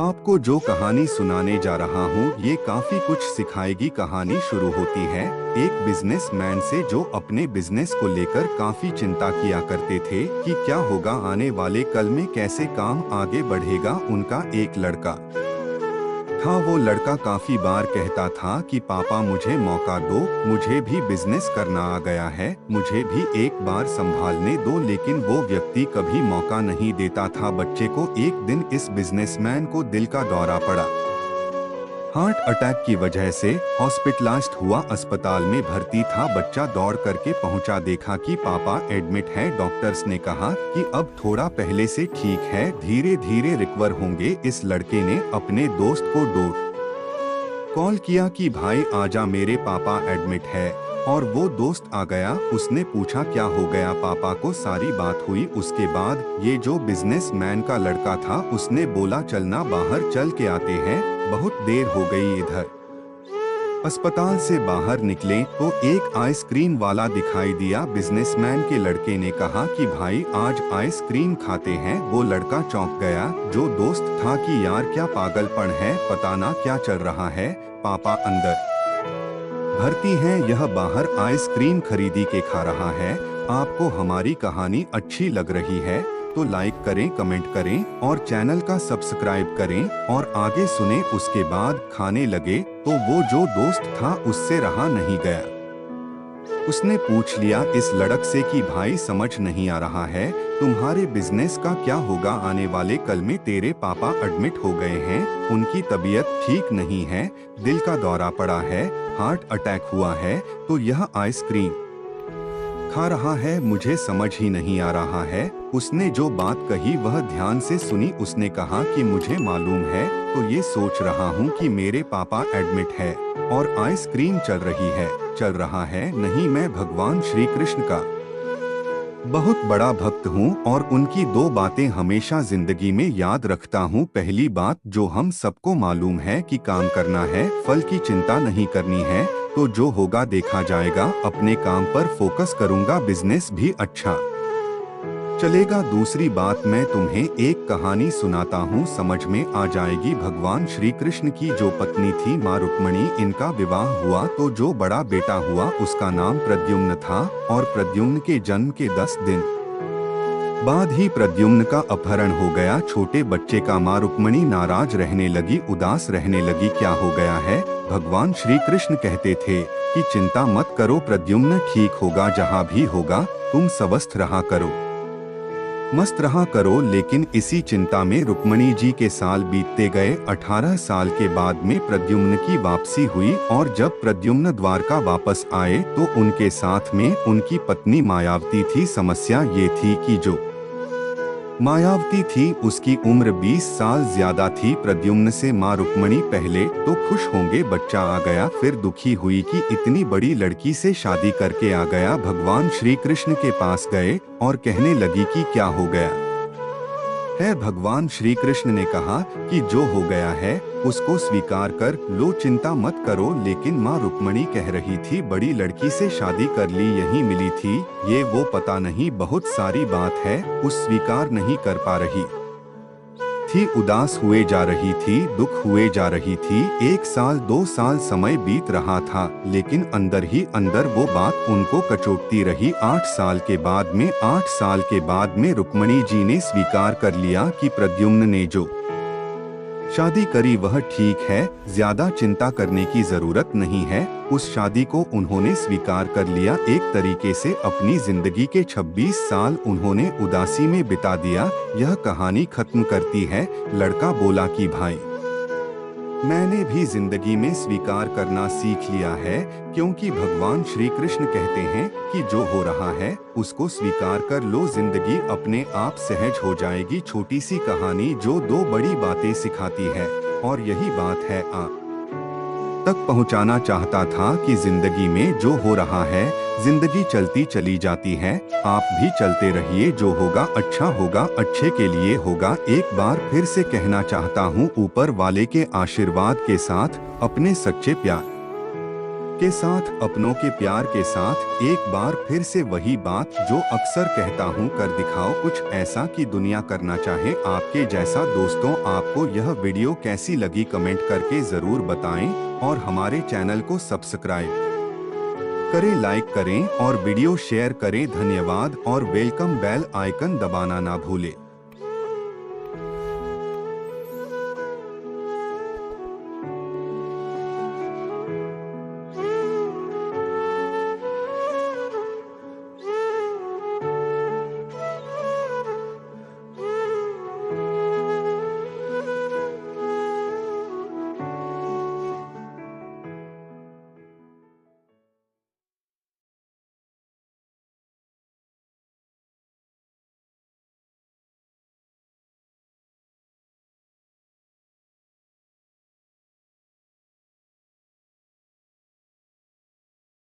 आपको जो कहानी सुनाने जा रहा हूँ ये काफी कुछ सिखाएगी। कहानी शुरू होती है एक बिजनेसमैन से जो अपने बिजनेस को लेकर काफी चिंता किया करते थे कि क्या होगा आने वाले कल में, कैसे काम आगे बढ़ेगा। उनका एक लड़का था। वो लड़का काफी बार कहता था कि पापा मुझे मौका दो, मुझे भी बिजनेस करना आ गया है, मुझे भी एक बार संभालने दो। लेकिन वो व्यक्ति कभी मौका नहीं देता था बच्चे को। एक दिन इस बिजनेसमैन को दिल का दौरा पड़ा। हार्ट अटैक की वजह से हॉस्पिटलाइज्ड हुआ, अस्पताल में भर्ती था। बच्चा दौड़ करके पहुंचा, देखा कि पापा एडमिट है। डॉक्टर्स ने कहा कि अब थोड़ा पहले से ठीक है, धीरे धीरे रिकवर होंगे। इस लड़के ने अपने दोस्त को कॉल किया कि भाई आजा, मेरे पापा एडमिट है। और वो दोस्त आ गया। उसने पूछा क्या हो गया पापा को, सारी बात हुई। उसके बाद ये जो बिजनेसमैन का लड़का था उसने बोला चलना बाहर चल के आते हैं, बहुत देर हो गई इधर। अस्पताल से बाहर निकले तो एक आइसक्रीम वाला दिखाई दिया। बिजनेसमैन के लड़के ने कहा कि भाई आज आइसक्रीम खाते हैं। वो लड़का चौंक गया। जो दोस्त था कि यार क्या पागलपन है, पता ना क्या चल रहा है, पापा अंदर भर्ती हैं, यह बाहर आइसक्रीम खरीदी के खा रहा है। आपको हमारी कहानी अच्छी लग रही है तो लाइक करें, कमेंट करें और चैनल का सब्सक्राइब करें और आगे सुने। उसके बाद खाने लगे तो वो जो दोस्त था उससे रहा नहीं गया। उसने पूछ लिया इस लड़क से कि भाई समझ नहीं आ रहा है, तुम्हारे बिजनेस का क्या होगा आने वाले कल में? तेरे पापा एडमिट हो गए हैं, उनकी तबीयत ठीक नहीं है, दिल का दौरा पड़ा है, हार्ट अटैक हुआ है, तो यह आइसक्रीम खा रहा है, मुझे समझ ही नहीं आ रहा है। उसने जो बात कही वह ध्यान से सुनी। उसने कहा कि मुझे मालूम है, तो ये सोच रहा हूँ कि मेरे पापा एडमिट है और आइसक्रीम चल रहा है। नहीं, मैं भगवान श्री कृष्ण का बहुत बड़ा भक्त हूँ और उनकी दो बातें हमेशा जिंदगी में याद रखता हूँ। पहली बात जो हम सबको मालूम है कि काम करना है, फल की चिंता नहीं करनी है, तो जो होगा देखा जाएगा। अपने काम पर फोकस करूँगा, बिजनेस भी अच्छा चलेगा। दूसरी बात मैं तुम्हें एक कहानी सुनाता हूँ, समझ में आ जाएगी। भगवान श्री कृष्ण की जो पत्नी थी माँ रुक्मणी, इनका विवाह हुआ तो जो बड़ा बेटा हुआ उसका नाम प्रद्युम्न था। और प्रद्युम्न के जन्म के 10 दिन बाद ही प्रद्युम्न का अपहरण हो गया। छोटे बच्चे का माँ रुक्मणी नाराज रहने लगी, उदास रहने लगी। क्या हो गया है? भगवान श्री कृष्ण कहते थे कि चिंता मत करो, प्रद्युम्न ठीक होगा, जहाँ भी होगा तुम स्वस्थ रहा करो, मस्त रहा करो। लेकिन इसी चिंता में रुक्मणी जी के साल बीतते गए। 18 साल के बाद में प्रद्युम्न की वापसी हुई और जब प्रद्युम्न द्वारका वापस आए तो उनके साथ में उनकी पत्नी मायावती थी। समस्या ये थी कि जो मायावती थी उसकी उम्र 20 साल ज्यादा थी प्रद्युम्न से। माँ रुक्मणी पहले तो खुश होंगे बच्चा आ गया, फिर दुखी हुई कि इतनी बड़ी लड़की से शादी करके आ गया। भगवान श्री कृष्ण के पास गए और कहने लगी कि क्या हो गया है। भगवान श्री कृष्ण ने कहा कि जो हो गया है उसको स्वीकार कर लो, चिंता मत करो। लेकिन माँ रुक्मणी कह रही थी बड़ी लड़की से शादी कर ली, यही मिली थी, ये वो पता नहीं, बहुत सारी बात है, उस स्वीकार नहीं कर पा रही थी, उदास हुए जा रही थी, दुख हुए जा रही थी। 1 साल 2 साल समय बीत रहा था लेकिन अंदर ही अंदर वो बात उनको कचोटती रही। 8 साल के बाद में रुक्मणी जी ने स्वीकार कर लिया कि प्रद्युम्न ने जो शादी करी वह ठीक है, ज्यादा चिंता करने की जरूरत नहीं है। उस शादी को उन्होंने स्वीकार कर लिया। एक तरीके से अपनी जिंदगी के 26 साल उन्होंने उदासी में बिता दिया। यह कहानी खत्म करती है। लड़का बोला कि भाई मैंने भी जिंदगी में स्वीकार करना सीख लिया है, क्योंकि भगवान श्री कृष्ण कहते हैं कि जो हो रहा है उसको स्वीकार कर लो, जिंदगी अपने आप सहज हो जाएगी। छोटी सी कहानी जो 2 बड़ी बातें सिखाती है और यही बात है आप तक पहुंचाना चाहता था कि जिंदगी में जो हो रहा है, जिंदगी चलती चली जाती है, आप भी चलते रहिए, जो होगा अच्छा होगा, अच्छे के लिए होगा। एक बार फिर से कहना चाहता हूँ, ऊपर वाले के आशीर्वाद के साथ अपने सच्चे प्यार के साथ, अपनों के प्यार के साथ एक बार फिर से वही बात जो अक्सर कहता हूँ, कर दिखाओ कुछ ऐसा कि दुनिया करना चाहे आपके जैसा। दोस्तों, आपको यह वीडियो कैसी लगी कमेंट करके जरूर बताएं और हमारे चैनल को सब्सक्राइब करें, लाइक करें और वीडियो शेयर करें। धन्यवाद और वेलकम बेल आइकन दबाना ना भूलें।